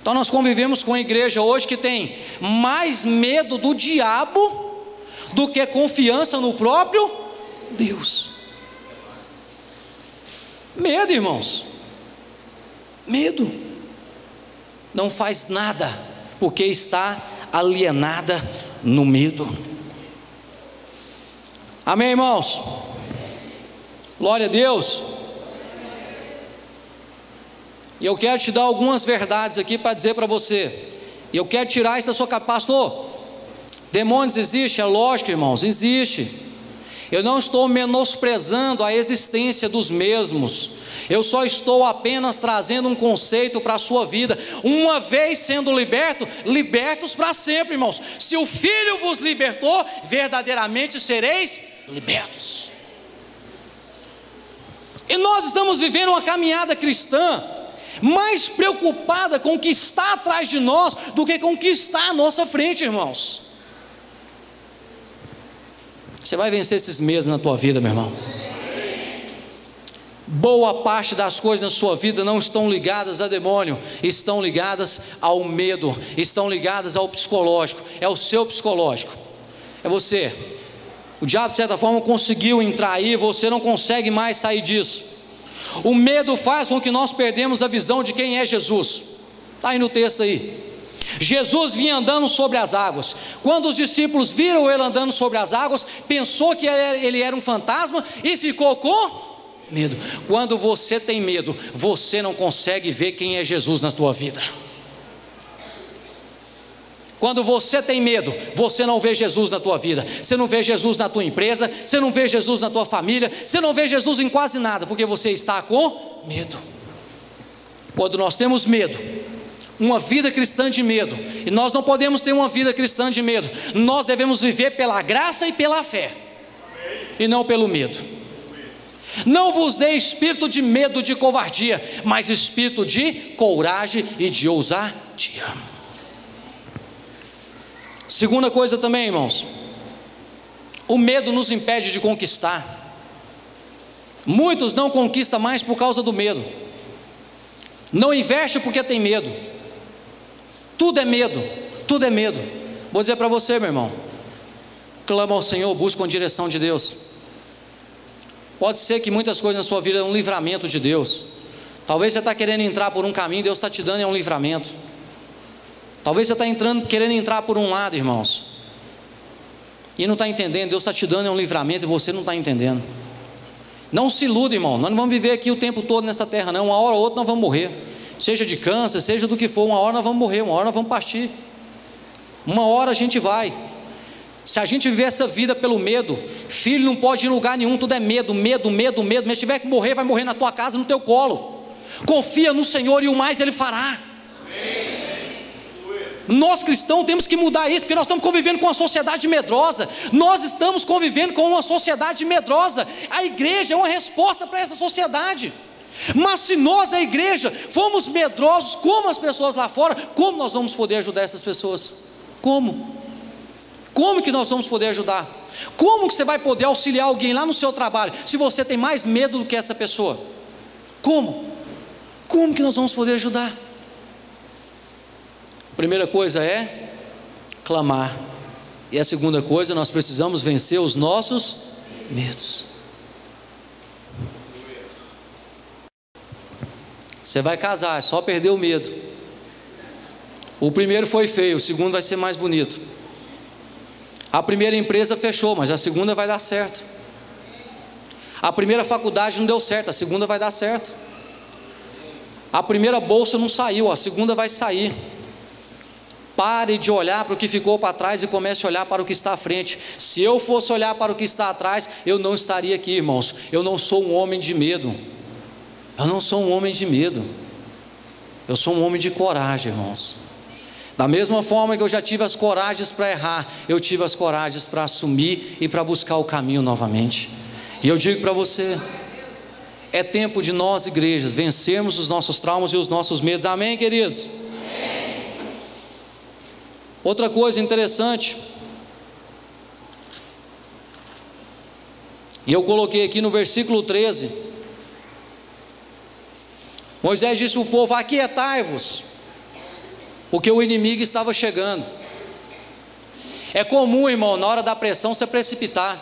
S1: Então nós convivemos com a igreja hoje que tem mais medo do diabo do que confiança no próprio Deus. Medo, irmãos. Medo. Não faz nada porque está alienada no medo. Amém, irmãos? Glória a Deus. E eu quero te dar algumas verdades aqui para dizer para você. E eu quero tirar isso da sua cabeça. Pastor, demônios existem? É lógico, irmãos, existe. Eu não estou menosprezando a existência dos mesmos. Eu só estou apenas trazendo um conceito para a sua vida. Uma vez sendo liberto, libertos para sempre, irmãos. Se o Filho vos libertou, verdadeiramente sereis libertos. E nós estamos vivendo uma caminhada cristã mais preocupada com o que está atrás de nós do que com o que está à nossa frente, irmãos. Você vai vencer esses meses na tua vida, meu irmão. Boa parte das coisas na sua vida não estão ligadas a demônio, estão ligadas ao medo, estão ligadas ao psicológico. É o seu psicológico, é você. O diabo de certa forma conseguiu entrar aí, você não consegue mais sair disso. O medo faz com que nós perdemos a visão de quem é Jesus. Está aí no texto aí. Jesus vinha andando sobre as águas. Quando os discípulos viram ele andando sobre as águas, pensou que ele era um fantasma e ficou com medo. Quando você tem medo, você não consegue ver quem é Jesus na tua vida. Quando você tem medo, você não vê Jesus na tua vida. Você não vê Jesus na tua empresa, você não vê Jesus na tua família, você não vê Jesus em quase nada, porque você está com medo. Quando nós temos medo, uma vida cristã de medo, e nós não podemos ter uma vida cristã de medo, nós devemos viver pela graça e pela fé, e não pelo medo. Não vos dê espírito de medo, de covardia, mas espírito de coragem e de ousadia. Segunda coisa também, irmãos, o medo nos impede de conquistar. Muitos não conquistam mais por causa do medo. Não investe porque tem medo. Tudo é medo, tudo é medo. Vou dizer para você, meu irmão, clama ao Senhor, busca a direção de Deus. Pode ser que muitas coisas na sua vida é um livramento de Deus. Talvez você está querendo entrar por um caminho, Deus está te dando um livramento. Talvez você está querendo entrar por um lado, irmãos, e não está entendendo. Deus está te dando um livramento e você não está entendendo. Não se iluda, irmão. Nós não vamos viver aqui o tempo todo nessa terra, não. Uma hora ou outra nós vamos morrer, seja de câncer, seja do que for. Uma hora nós vamos morrer, uma hora nós vamos partir. Uma hora a gente vai. Se a gente viver essa vida pelo medo, filho não pode ir em lugar nenhum. Tudo é medo, medo, medo, medo. Mas se tiver que morrer, vai morrer na tua casa, no teu colo. Confia no Senhor e o mais Ele fará. Nós cristãos temos que mudar isso, porque nós estamos convivendo com uma sociedade medrosa. Nós estamos convivendo com uma sociedade medrosa. A igreja é uma resposta para essa sociedade. Mas se nós, a igreja, formos medrosos como as pessoas lá fora, como nós vamos poder ajudar essas pessoas? Como? Como que nós vamos poder ajudar? Como que você vai poder auxiliar alguém lá no seu trabalho, se você tem mais medo do que essa pessoa? Como? Como que nós vamos poder ajudar? Primeira coisa é clamar, e a segunda coisa, nós precisamos vencer os nossos medos. Você vai casar, é só perder o medo. O primeiro foi feio, o segundo vai ser mais bonito. A primeira empresa fechou, mas a segunda vai dar certo. A primeira faculdade não deu certo, a segunda vai dar certo. A primeira bolsa não saiu, a segunda vai sair. Pare de olhar para o que ficou para trás e comece a olhar para o que está à frente. Se eu fosse olhar para o que está atrás, eu não estaria aqui, irmãos. Eu não sou um homem de medo. Eu não sou um homem de medo. Eu sou um homem de coragem, irmãos. Da mesma forma que eu já tive as coragens para errar, eu tive as coragens para assumir e para buscar o caminho novamente. E eu digo para você, é tempo de nós, igrejas, vencermos os nossos traumas e os nossos medos. Amém, queridos? Outra coisa interessante, e eu coloquei aqui no versículo 13, Moisés disse ao povo: aquietai-vos porque o inimigo estava chegando. É comum, irmão, na hora da pressão se precipitar.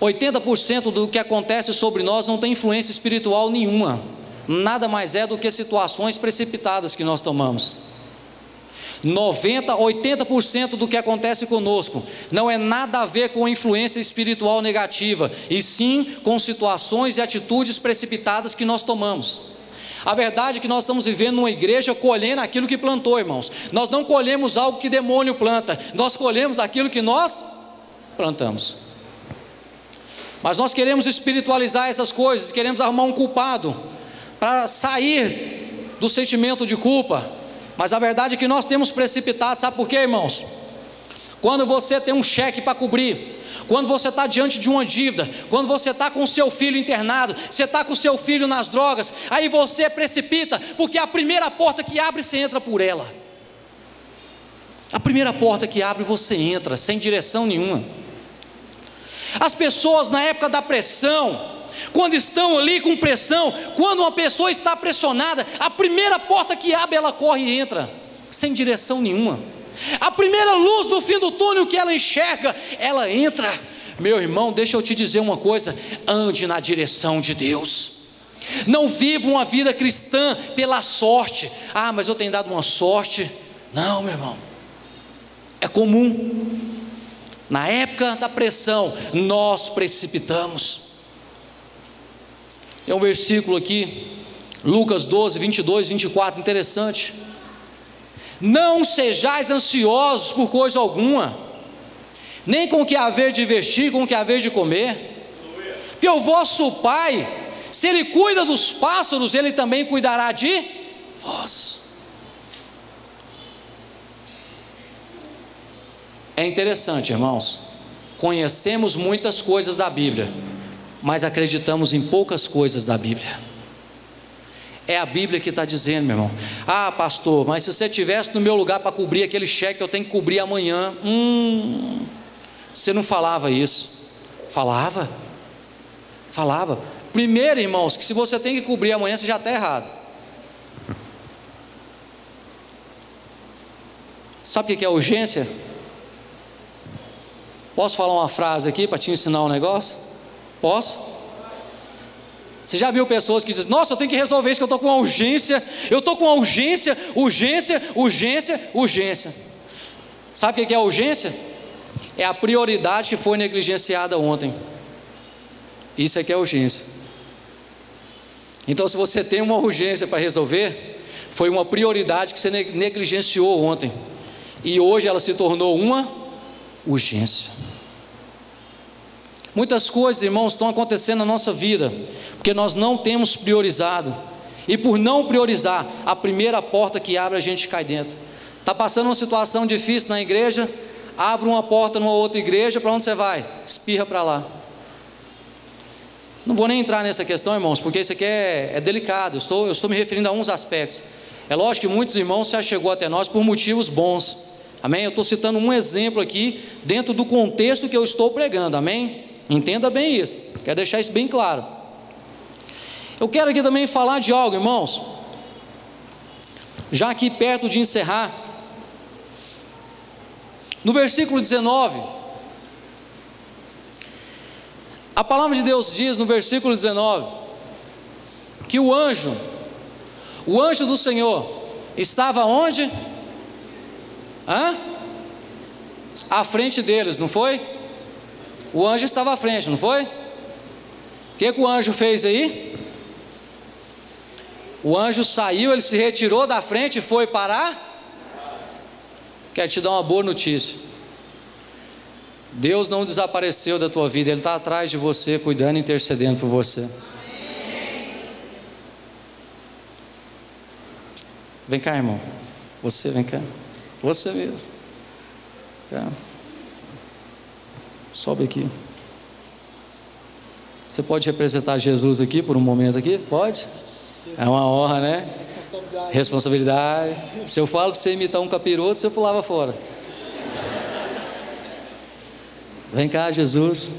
S1: 80% do que acontece sobre nós não tem influência espiritual nenhuma. Nada mais é do que situações precipitadas que nós tomamos. 80% do que acontece conosco não é nada a ver com influência espiritual negativa, e sim com situações e atitudes precipitadas que nós tomamos. A verdade é que nós estamos vivendo numa igreja colhendo aquilo que plantou, irmãos. Nós não colhemos algo que demônio planta, nós colhemos aquilo que nós plantamos. Mas nós queremos espiritualizar essas coisas, queremos arrumar um culpado para sair do sentimento de culpa. Mas a verdade é que nós temos precipitado, sabe por quê, irmãos? Quando você tem um cheque para cobrir, quando você está diante de uma dívida, quando você está com o seu filho internado, você está com o seu filho nas drogas, aí você precipita, porque a primeira porta que abre, você entra por ela. A primeira porta que abre, você entra, sem direção nenhuma. As pessoas na época da pressão, quando estão ali com pressão, quando uma pessoa está pressionada, a primeira porta que abre, ela corre e entra, sem direção nenhuma. A primeira luz do fim do túnel que ela enxerga, ela entra. Meu irmão, deixa eu te dizer uma coisa: ande na direção de Deus. Não viva uma vida cristã pela sorte. Ah, mas eu tenho dado uma sorte. Não, meu irmão, é comum. Na época da pressão, nós precipitamos. Tem um versículo aqui, Lucas 12, 22, 24, interessante. Não sejais ansiosos por coisa alguma, nem com o que haver de vestir, com o que haver de comer, porque o vosso Pai, se Ele cuida dos pássaros, Ele também cuidará de vós. É interessante, irmãos, conhecemos muitas coisas da Bíblia, mas acreditamos em poucas coisas da Bíblia. É a Bíblia que está dizendo, meu irmão: ah, pastor, mas se você estivesse no meu lugar para cobrir aquele cheque, eu tenho que cobrir amanhã. Você não falava isso? Falava. Primeiro, irmãos, que se você tem que cobrir amanhã, você já está errado. Sabe o que é urgência? Posso falar uma frase aqui para te ensinar um negócio? Posso? Você já viu pessoas que dizem: nossa, eu tenho que resolver isso, que eu estou com uma urgência, urgência. Sabe o que é urgência? É a prioridade que foi negligenciada ontem. Isso é que é urgência. Então, se você tem uma urgência para resolver, foi uma prioridade que você negligenciou ontem, e hoje ela se tornou uma urgência. Muitas coisas, irmãos, estão acontecendo na nossa vida, porque nós não temos priorizado, e por não priorizar, a primeira porta que abre, a gente cai dentro. Está passando uma situação difícil na igreja, abre uma porta numa outra igreja, para onde você vai? Espirra para lá. Não vou nem entrar nessa questão, irmãos, porque isso aqui é delicado. Eu estou me referindo a uns aspectos. É lógico que muitos irmãos se achegou até nós por motivos bons, amém? Eu estou citando um exemplo aqui, dentro do contexto que eu estou pregando, amém? Entenda bem isso, quero deixar isso bem claro. Eu quero aqui também falar de algo, irmãos, já aqui perto de encerrar. No versículo 19, a palavra de Deus diz no versículo 19, que o anjo do Senhor estava onde? À frente deles, não foi? O anjo estava à frente, não foi? O que o anjo fez aí? O anjo saiu, ele se retirou da frente e foi parar. Quero te dar uma boa notícia: Deus não desapareceu da tua vida, Ele está atrás de você, cuidando e intercedendo por você. Vem cá, irmão. Você, vem cá. Você mesmo. Cá. Sobe aqui. Você pode representar Jesus aqui por um momento aqui? Pode? É uma honra, né? Responsabilidade. Se eu falo para você imitar um capiroto, você pulava fora. Vem cá, Jesus.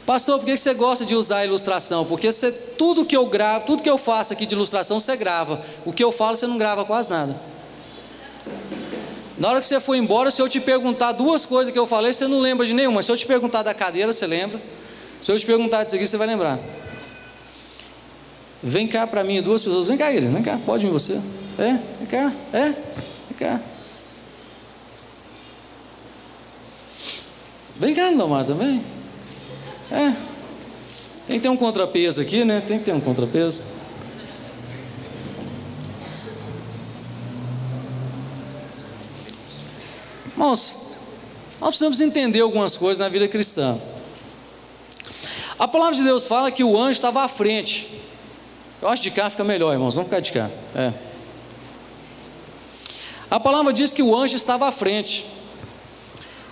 S1: Pastor, por que você gosta de usar a ilustração? Porque tudo que eu gravo, tudo que eu faço aqui de ilustração, você grava. O que eu falo, você não grava quase nada. Na hora que você for embora, se eu te perguntar duas coisas que eu falei, você não lembra de nenhuma. Se eu te perguntar da cadeira, você lembra. Se eu te perguntar disso aqui, você vai lembrar. Vem cá para mim, duas pessoas. Vem cá, querido, vem cá, pode vir você. Vem cá, vem cá. Vem cá, Lindomar, também. Tem que ter um contrapeso aqui, né? Tem que ter um contrapeso. Irmãos, nós precisamos entender algumas coisas na vida cristã. A palavra de Deus fala que o anjo estava à frente. Eu acho que de cá fica melhor, irmãos, vamos ficar de cá. A palavra diz que o anjo estava à frente.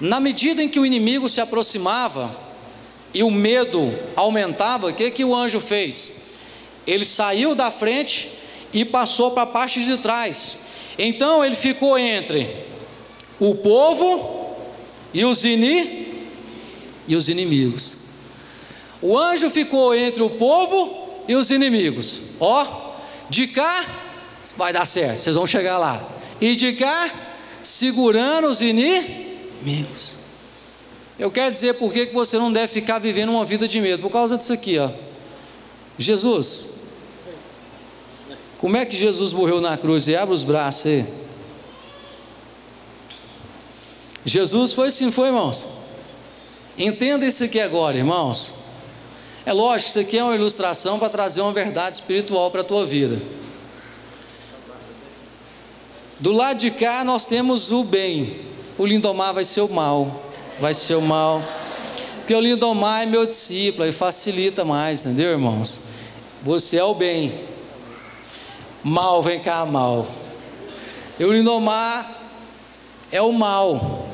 S1: Na medida em que o inimigo se aproximava e o medo aumentava, o que o anjo fez? Ele saiu da frente e passou para a parte de trás. Então ele ficou entre o povo e os inimigos. O anjo ficou entre o povo e os inimigos. De cá vai dar certo, vocês vão chegar lá. E de cá, segurando os inimigos. Eu quero dizer por que você não deve ficar vivendo uma vida de medo. Por causa disso aqui, Jesus. Como é que Jesus morreu na cruz? E abre os braços aí. Jesus foi sim, foi, irmãos. Entenda isso aqui agora, irmãos. É lógico que isso aqui é uma ilustração para trazer uma verdade espiritual para a tua vida. Do lado de cá nós temos o bem. O Lindomar vai ser o mal. Porque o Lindomar é meu discípulo e facilita mais, entendeu, irmãos? Você é o bem. Mal, vem cá, mal. E o Lindomar é o mal.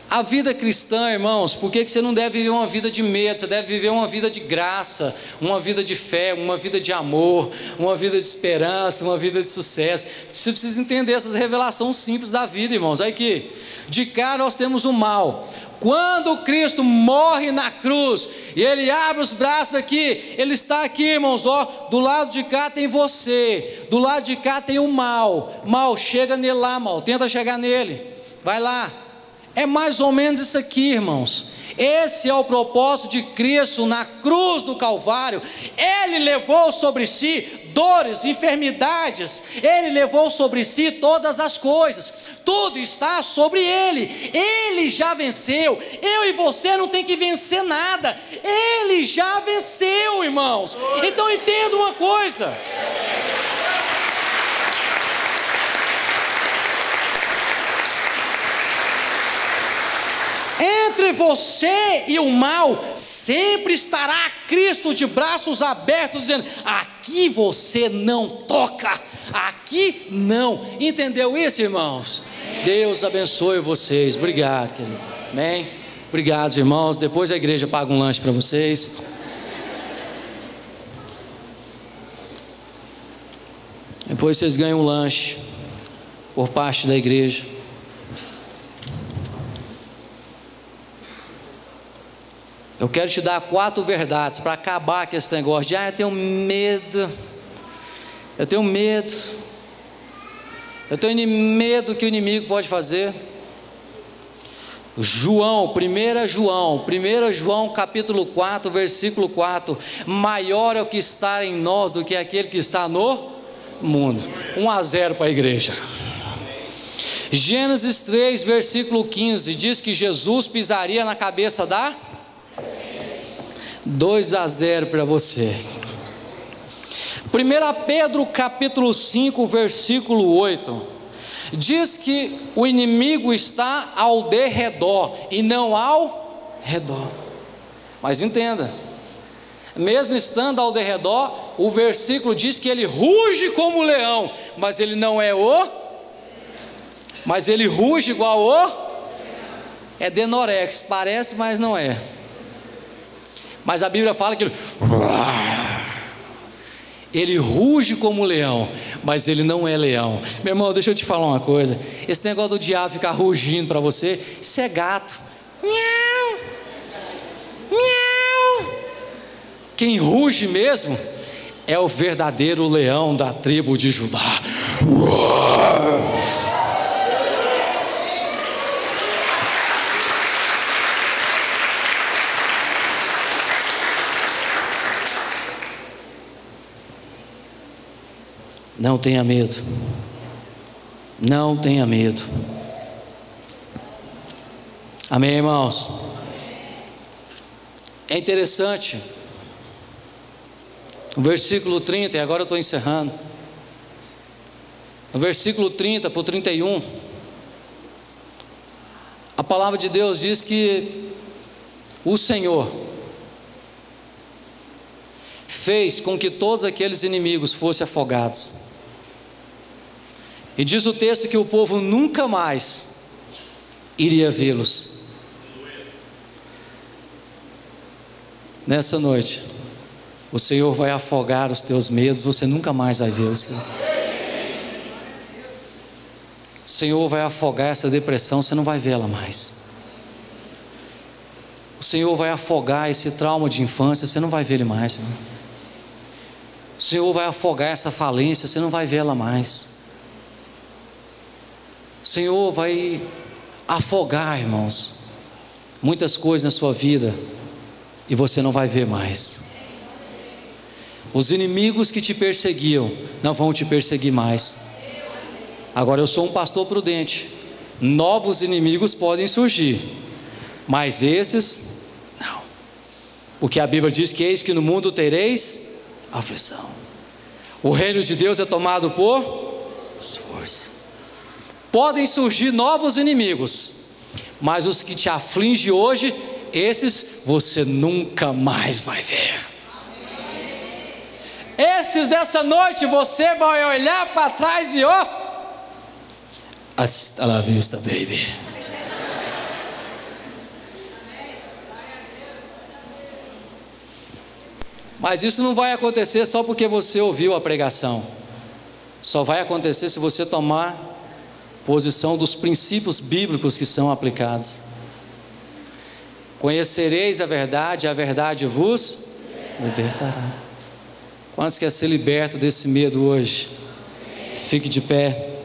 S1: A vida cristã, irmãos, por que você não deve viver uma vida de medo? Você deve viver uma vida de graça, uma vida de fé, uma vida de amor, uma vida de esperança, uma vida de sucesso. Você precisa entender essas revelações simples da vida, irmãos. Olha aqui, de cá nós temos o mal. Quando Cristo morre na cruz e Ele abre os braços aqui, Ele está aqui, irmãos, do lado de cá tem você, do lado de cá tem o mal. Mal, chega nele lá, mal, tenta chegar nele, vai lá. É mais ou menos isso aqui, irmãos. Esse é o propósito de Cristo na cruz do Calvário. Ele levou sobre si dores, enfermidades. Ele levou sobre si todas as coisas. Tudo está sobre Ele. Ele já venceu. Eu e você não tem que vencer nada. Ele já venceu, irmãos. Então entenda uma coisa. Entre você e o mal sempre estará Cristo de braços abertos, dizendo: aqui você não toca, aqui não. Entendeu isso, irmãos? Deus abençoe vocês. Obrigado, querido. Amém. Obrigado, irmãos. Depois a igreja paga um lanche para vocês. Depois vocês ganham um lanche por parte da igreja. Eu quero te dar 4 verdades para acabar com esse negócio de eu tenho medo, eu tenho medo do que o inimigo pode fazer. 1 João capítulo 4, versículo 4: maior é o que está em nós do que aquele que está no mundo. 1-0 para a igreja. Gênesis 3, versículo 15, diz que Jesus pisaria na cabeça da 2-0 para você. 1 Pedro capítulo 5, versículo 8, diz que o inimigo está ao derredor e não ao redor. Mas entenda, mesmo estando ao derredor, o versículo diz que ele ruge como leão, mas ele não é mas ele ruge igual é Denorex, parece, mas não é. Mas a Bíblia fala que ele ruge como leão, mas ele não é leão. Meu irmão, deixa eu te falar uma coisa. Esse negócio do diabo ficar rugindo para você, isso é gato. Miau, miau. quem ruge mesmo é o verdadeiro leão da tribo de Judá. Não tenha medo. Não tenha medo. Amém, irmãos? É interessante, no versículo 30, e agora eu estou encerrando, no versículo 30 para o 31, a palavra de Deus diz que o Senhor fez com que todos aqueles inimigos fossem afogados, e diz o texto que o povo nunca mais iria vê-los. Nessa noite, o Senhor vai afogar os teus medos, você nunca mais vai vê-los. O Senhor vai afogar essa depressão, você não vai vê-la mais. O Senhor vai afogar esse trauma de infância, você não vai ver ele mais, irmão. O Senhor vai afogar essa falência, você não vai vê-la mais. O Senhor vai afogar, irmãos, muitas coisas na sua vida, e você não vai ver mais. Os inimigos que te perseguiam não vão te perseguir mais. Agora, eu sou um pastor prudente, novos inimigos podem surgir, mas esses não, porque a Bíblia diz que eis que no mundo tereis aflição. O reino de Deus é tomado por esforço. Podem surgir novos inimigos, mas os que te afligem hoje, esses você nunca mais vai ver. Esses dessa noite você vai olhar para trás e hasta la vista, baby. Mas isso não vai acontecer só porque você ouviu a pregação. Só vai acontecer se você tomar posição dos princípios bíblicos que são aplicados. Conhecereis a verdade vos libertará. Quantos querem ser libertos desse medo hoje? Fique de pé.